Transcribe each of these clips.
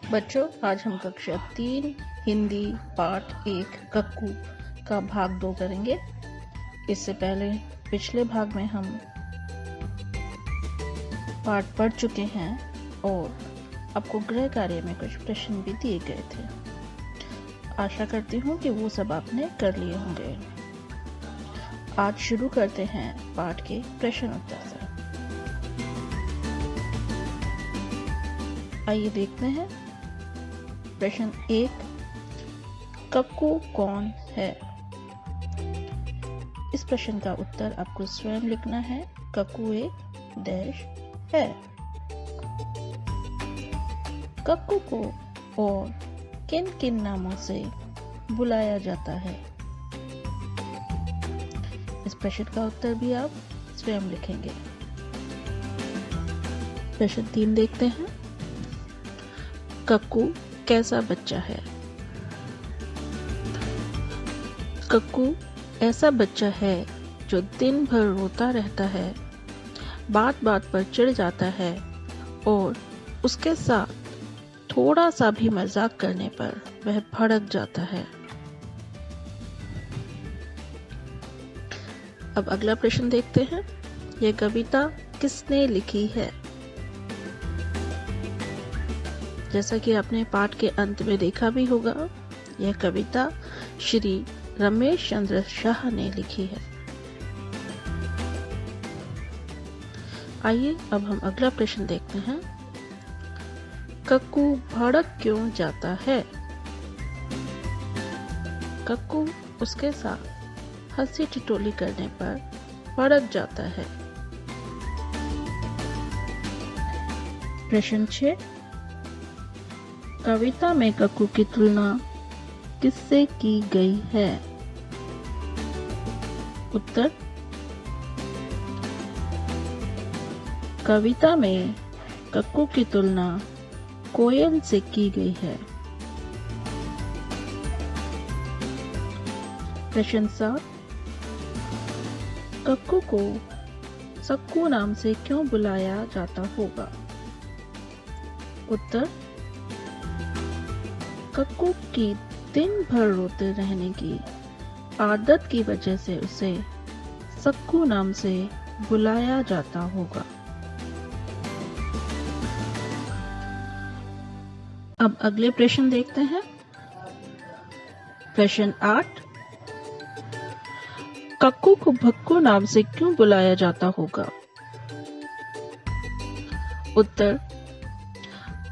बच्चों, आज हम कक्षा 3 हिंदी पाठ 1 कक्कू का भाग 2 करेंगे। इससे पहले पिछले भाग में हम पाठ पढ़ चुके हैं और आपको गृह कार्य में कुछ प्रश्न भी दिए गए थे। आशा करती हूँ कि वो सब आपने कर लिए होंगे। आज शुरू करते हैं पाठ के प्रश्न उत्तर से। आइए देखते हैं। प्रश्न 1, कक्कू कौन है? इस प्रश्न का उत्तर आपको स्वयं लिखना है। कक्कू एक डैश है। कक्कू को और किन किन नामों से बुलाया जाता है? इस प्रश्न का उत्तर भी आप स्वयं लिखेंगे। प्रश्न 3 देखते हैं। कक्कू कैसा बच्चा है? कक्कू ऐसा बच्चा है जो दिन भर रोता रहता है, बात बात पर चिढ़ जाता है और उसके साथ थोड़ा सा भी मजाक करने पर वह भड़क जाता है। अब अगला प्रश्न देखते हैं। यह कविता किसने लिखी है? जैसा कि आपने पाठ के अंत में देखा भी होगा, यह कविता श्री रमेश चंद्र शाह ने लिखी है। आइए अब हम अगला प्रश्न देखते हैं। कक्कू भड़क क्यों जाता है? कक्कू उसके साथ हंसी ठिठोली करने पर भड़क जाता है। प्रश्न 6, कविता में कक्कू की तुलना किससे की गई है? उत्तर, कविता में कक्कू की तुलना कोयल से की गई है। प्रश्न 7, कक्कू को सक्कू नाम से क्यों बुलाया जाता होगा? उत्तर, कक्कू की दिन भर रोते रहने की आदत की वजह से उसे सक्कू नाम से बुलाया जाता होगा। अब अगले प्रश्न देखते हैं। प्रश्न 8, कक्कू को भक्कू नाम से क्यों बुलाया जाता होगा? उत्तर,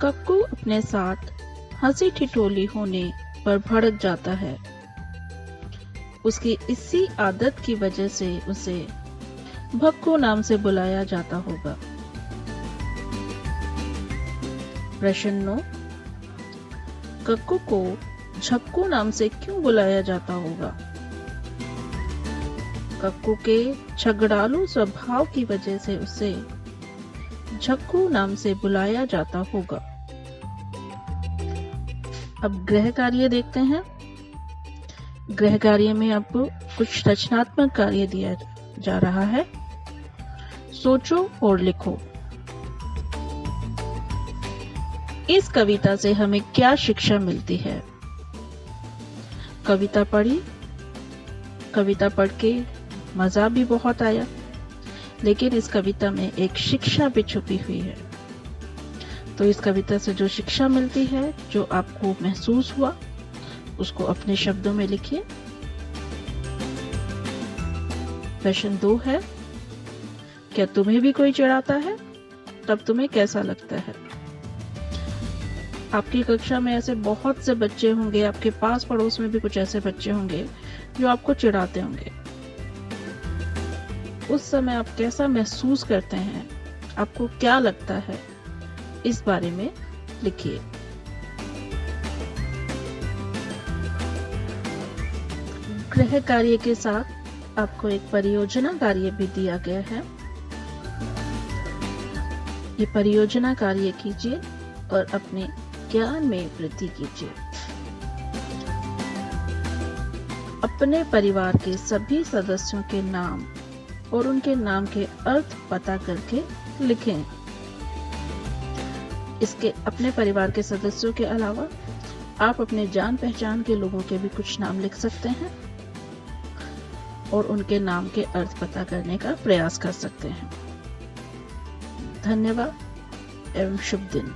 कक्कू अपने साथ हंसी ठिठोली होने पर भड़क जाता है। उसकी इसी आदत की वजह से उसे भक्कू नाम से बुलाया जाता होगा। प्रश्न 9, कक्कू को झक्कू नाम से क्यों बुलाया जाता होगा? कक्कू के झगड़ालू स्वभाव की वजह से उसे झक्कू नाम से बुलाया जाता होगा। अब गृह कार्य देखते हैं। गृह कार्य में आपको कुछ रचनात्मक कार्य दिया जा रहा है। सोचो और लिखो। इस कविता से हमें क्या शिक्षा मिलती है? कविता पढ़ी, कविता पढ़ के मजा भी बहुत आया, लेकिन इस कविता में एक शिक्षा भी छुपी हुई है। तो इस कविता से जो शिक्षा मिलती है, जो आपको महसूस हुआ, उसको अपने शब्दों में लिखिए। प्रश्न 2 है, क्या तुम्हें भी कोई चिढ़ाता है? तब तुम्हें कैसा लगता है? आपकी कक्षा में ऐसे बहुत से बच्चे होंगे, आपके पास पड़ोस में भी कुछ ऐसे बच्चे होंगे जो आपको चिढ़ाते होंगे। उस समय आप कैसा महसूस करते हैं? आपको क्या लगता है? इस बारे में लिखिए। गृह कार्य के साथ आपको एक परियोजना कार्य भी दिया गया है। ये परियोजना कार्य कीजिए और अपने ज्ञान में वृद्धि कीजिए। अपने परिवार के सभी सदस्यों के नाम और उनके नाम के अर्थ पता करके लिखें। इसके अपने परिवार के सदस्यों के अलावा आप अपने जान पहचान के लोगों के भी कुछ नाम लिख सकते हैं और उनके नाम के अर्थ पता करने का प्रयास कर सकते हैं। धन्यवाद एवं शुभ दिन।